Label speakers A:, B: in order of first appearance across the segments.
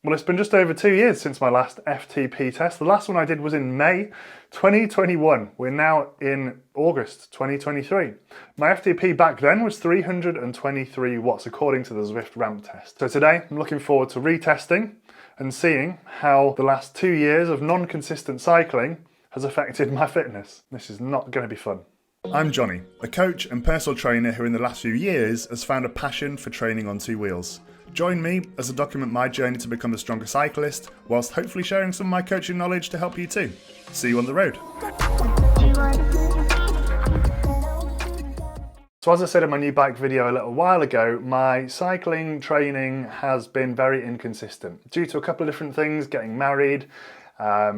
A: Well, it's been just over 2 years since my last FTP test. The last one I did was in May 2021. We're now in August 2023. My FTP back then was 323 watts according to the Zwift ramp test. So today I'm looking forward to retesting and seeing how the last 2 years of non-consistent cycling has affected my fitness. This is not going to be fun. I'm Jonny, a coach and personal trainer who in the last few years has found a passion for training on two wheels. Join me as I document my journey to become a stronger cyclist, whilst hopefully sharing some of my coaching knowledge to help you too. See you on the road. So as I said in my new bike video a little while ago, my cycling training has been very inconsistent due to a couple of different things: getting married,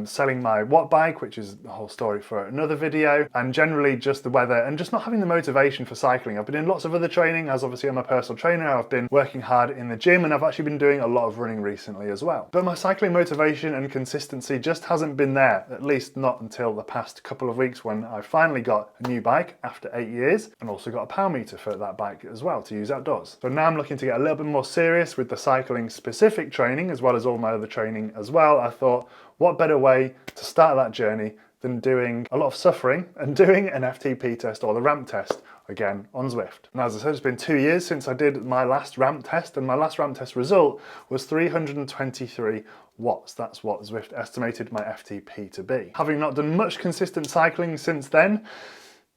A: selling my watt bike, which is a whole story for another video, and generally just the weather and just not having the motivation for cycling. I've been in lots of other training, as obviously I'm a personal trainer. I've been working hard in the gym, and I've actually been doing a lot of running recently as well. But my cycling motivation and consistency just hasn't been there, at least not until the past couple of weeks when I finally got a new bike after 8 years, and also got a power meter for that bike as well to use outdoors. So now I'm looking to get a little bit more serious with the cycling specific training as well as all my other training as well. I thought, what better way to start that journey than doing a lot of suffering and doing an FTP test or the ramp test again on Zwift. Now, as I said, it's been 2 years since I did my last ramp test, and my last ramp test result was 323 watts. That's what Zwift estimated my FTP to be. Having not done much consistent cycling since then,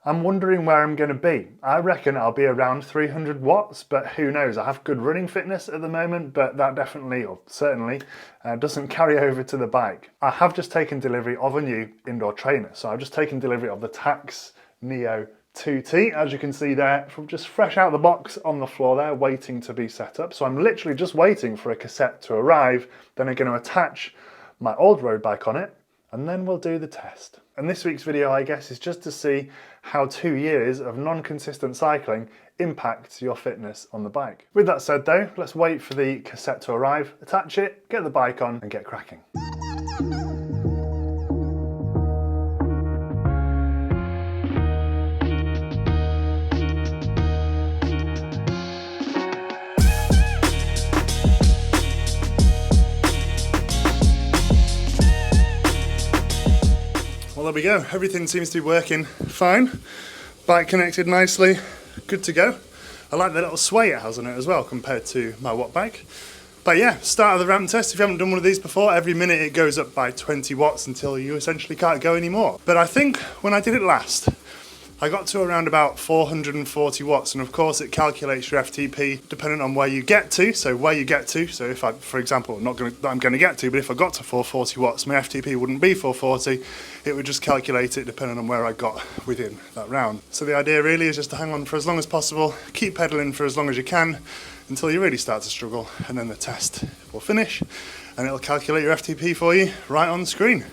A: I'm wondering where I'm going to be. I reckon I'll be around 300 watts, but who knows? I have good running fitness at the moment, but that definitely, or certainly, doesn't carry over to the bike. I have just taken delivery of a new indoor trainer. So I've just taken delivery of the Tax Neo 2T, as you can see there, from just fresh out of the box on the floor there, waiting to be set up. So I'm literally just waiting for a cassette to arrive, then I'm going to attach my old road bike on it, and then we'll do the test. And this week's video, I guess, is just to see how 2 years of non-consistent cycling impacts your fitness on the bike. With that said though, let's wait for the cassette to arrive, attach it, get the bike on and get cracking. Well, there we go. Everything seems to be working fine. Bike connected nicely, good to go. I like the little sway it has on it as well compared to my watt bike. But yeah, start of the ramp test. If you haven't done one of these before, every minute it goes up by 20 watts until you essentially can't go anymore. But I think when I did it last, I got to around about 440 watts, and of course it calculates your FTP depending on where you get to. So if I, for example, I'm going to get to, but if I got to 440 watts, my FTP wouldn't be 440. It would just calculate it depending on where I got within that round. So the idea really is just to hang on for as long as possible, keep pedaling for as long as you can until you really start to struggle, and then the test will finish and it'll calculate your FTP for you right on the screen.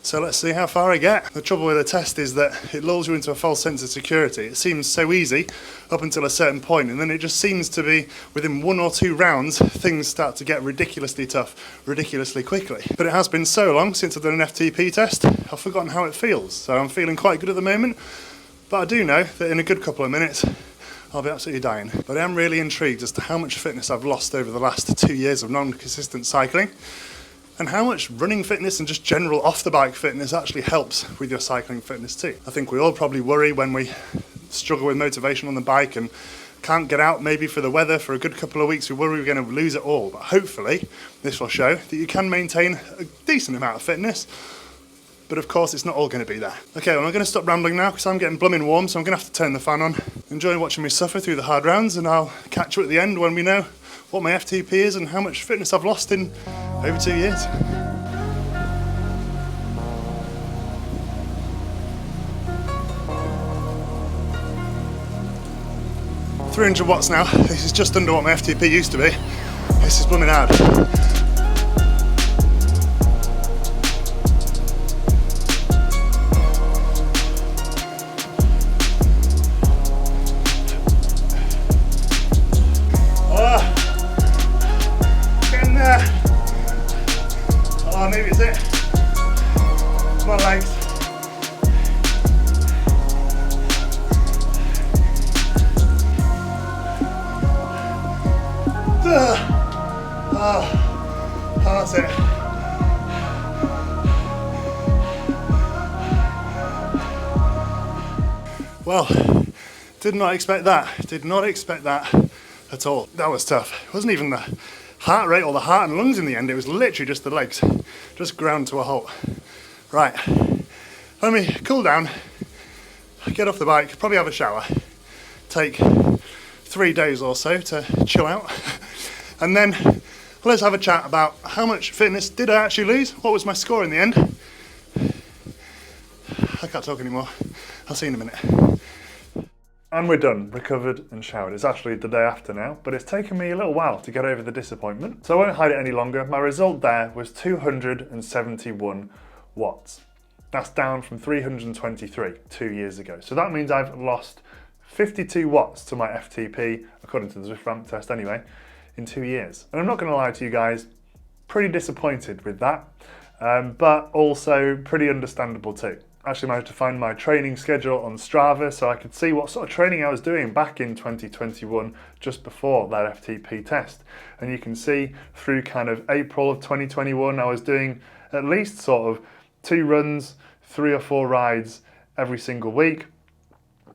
A: So let's see how far I get. The trouble with the test is that it lulls you into a false sense of security. It seems so easy up until a certain point, and then it just seems to be within 1 or 2 rounds, things start to get ridiculously tough, ridiculously quickly. But it has been so long since I've done an FTP test, I've forgotten how it feels. So I'm feeling quite good at the moment, but I do know that in a good couple of minutes, I'll be absolutely dying. But I am really intrigued as to how much fitness I've lost over the last 2 years of non-consistent cycling, and how much running fitness and just general off-the-bike fitness actually helps with your cycling fitness too. I think we all probably worry when we struggle with motivation on the bike and can't get out maybe for the weather for a good couple of weeks. We worry we're going to lose it all, but hopefully this will show that you can maintain a decent amount of fitness. But of course it's not all going to be there. Okay, well, I'm going to stop rambling now because I'm getting blooming warm, so I'm going to have to turn the fan on. Enjoy watching me suffer through the hard rounds, and I'll catch you at the end when we know what my FTP is and how much fitness I've lost in over 2 years. $300 watts now. This is just under what my FTP used to be. This is blooming hard. Oh, maybe it's it. Come on, legs. That's it. Well, did not expect that. Did not expect that at all. That was tough. It wasn't even the heart rate or the heart and lungs in the end. It was literally just the legs. Just ground to a halt. Right. Let me cool down, get off the bike, probably have a shower, take 3 days or so to chill out, and then let's have a chat about how much fitness did I actually lose, what was my score in the end. I can't talk anymore, I'll see you in a minute. And we're done, recovered and showered. It's actually the day after now, but it's taken me a little while to get over the disappointment, so I won't hide it any longer. My result there was 271 watts. That's down from 323 2 years ago. So that means I've lost 52 watts to my FTP, according to the Zwift ramp test anyway, in 2 years. And I'm not going to lie to you guys, pretty disappointed with that, but also pretty understandable too. I actually managed to find my training schedule on Strava so I could see what sort of training I was doing back in 2021, just before that FTP test. And you can see through kind of April of 2021, I was doing at least sort of 2 runs, 3 or 4 rides every single week,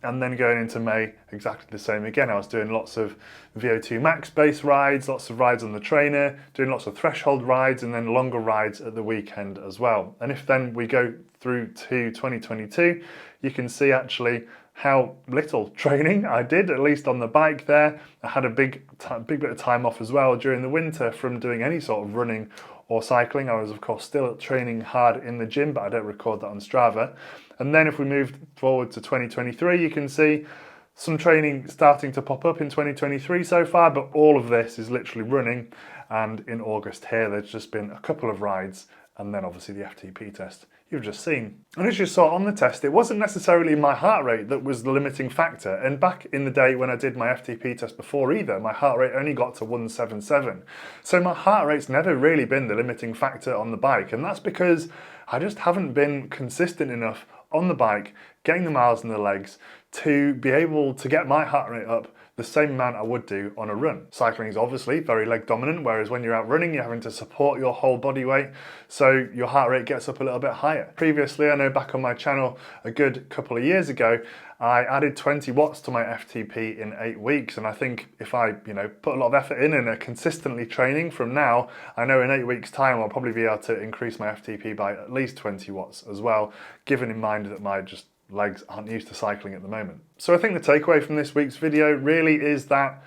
A: and then going into May, exactly the same again. I was doing lots of VO2 max based rides, lots of rides on the trainer, doing lots of threshold rides, and then longer rides at the weekend as well. And if then we go through to 2022, you can see actually how little training I did, at least on the bike there. I had a big bit of time off as well during the winter from doing any sort of running or cycling. I was of course still training hard in the gym, but I don't record that on Strava. And then if we move forward to 2023, you can see some training starting to pop up in 2023 so far, but all of this is literally running. And in August here, there's just been a couple of rides, and then obviously the FTP test you've just seen. And as you saw on the test, it wasn't necessarily my heart rate that was the limiting factor. And back in the day when I did my FTP test before either, my heart rate only got to 177. So my heart rate's never really been the limiting factor on the bike. And that's because I just haven't been consistent enough on the bike, getting the miles in the legs to be able to get my heart rate up the same amount I would do on a run. Cycling is obviously very leg dominant, whereas when you're out running, you're having to support your whole body weight, so your heart rate gets up a little bit higher. Previously, I know back on my channel a good couple of years ago, I added 20 watts to my FTP in 8 weeks, and I think if I, put a lot of effort in and are consistently training from now, I know in 8 weeks' time I'll probably be able to increase my FTP by at least 20 watts as well, given in mind that my legs aren't used to cycling at the moment. So I think the takeaway from this week's video really is that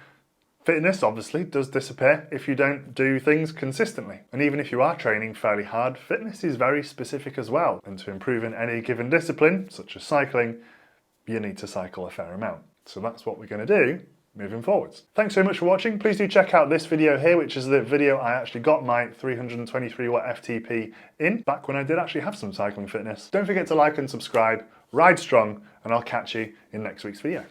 A: fitness obviously does disappear if you don't do things consistently. And even if you are training fairly hard, fitness is very specific as well. And to improve in any given discipline, such as cycling, you need to cycle a fair amount. So that's what we're going to do moving forwards. Thanks so much for watching. Please do check out this video here, which is the video I actually got my 323 watt FTP in, back when I did actually have some cycling fitness. Don't forget to like and subscribe, ride strong, and I'll catch you in next week's video.